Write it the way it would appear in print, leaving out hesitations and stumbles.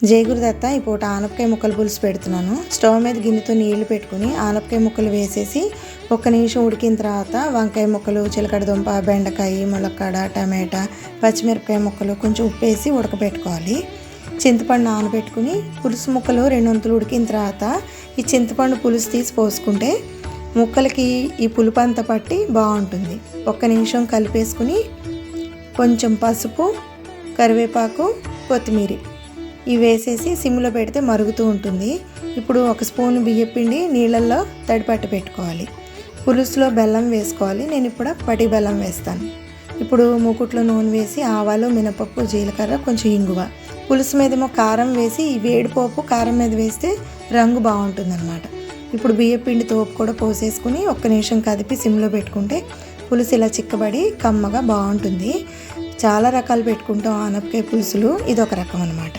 జై గురుదత్త. ఈ పూట ఆనపకాయ ముక్కలు పులుసు పెడుతున్నాను. స్టవ్ మీద గిన్నెతో నీళ్లు పెట్టుకుని ఆనపకాయ ముక్కలు వేసేసి ఒక్క నిమిషం ఉడికిన తర్వాత వంకాయ ముక్కలు, చిలకడ దుంప, బెండకాయ, ములక్కాడ, టమాటా, పచ్చిమిరపకాయ ముక్కలు కొంచెం ఉప్పు వేసి ఉడకబెట్టుకోవాలి. చింతపండు నానబెట్టుకుని పులుసు ముక్కలు 2 వంతులు ఉడికిన తర్వాత ఈ చింతపండు పులుసు తీసి పోసుకుంటే ముక్కలకి ఈ పులుపు అంతా పట్టి బాగుంటుంది. ఒక్క నిమిషం కలిపేసుకుని కొంచెం పసుపు, కరివేపాకు, కొత్తిమీర ఇవి వేసేసి సిమ్లో పెడితే మరుగుతూ ఉంటుంది. ఇప్పుడు 1 స్పూన్ బియ్యపిండి నీళ్ళల్లో తడిపట్టి పెట్టుకోవాలి. పులుసులో బెల్లం వేసుకోవాలి. నేను ఇప్పుడు పటి బెల్లం వేస్తాను. ఇప్పుడు మూకుట్లో నూనె వేసి ఆవాలు, మినపప్పు, జీలకర్ర, కొంచెం ఇంగువ, పులుసు మీదేమో కారం వేసి ఈ వేడిపోపు కారం మీద వేస్తే రంగు బాగుంటుందన్నమాట. ఇప్పుడు బియ్యపిండి తోపు కూడా పోసేసుకుని 1 నిమిషం కదిపి సిమ్లో పెట్టుకుంటే పులుసు ఇలా చిక్కబడి కమ్మగా బాగుంటుంది. చాలా రకాలు పెట్టుకుంటాం ఆనపకాయ పులుసులు, ఇదొక రకం అన్నమాట.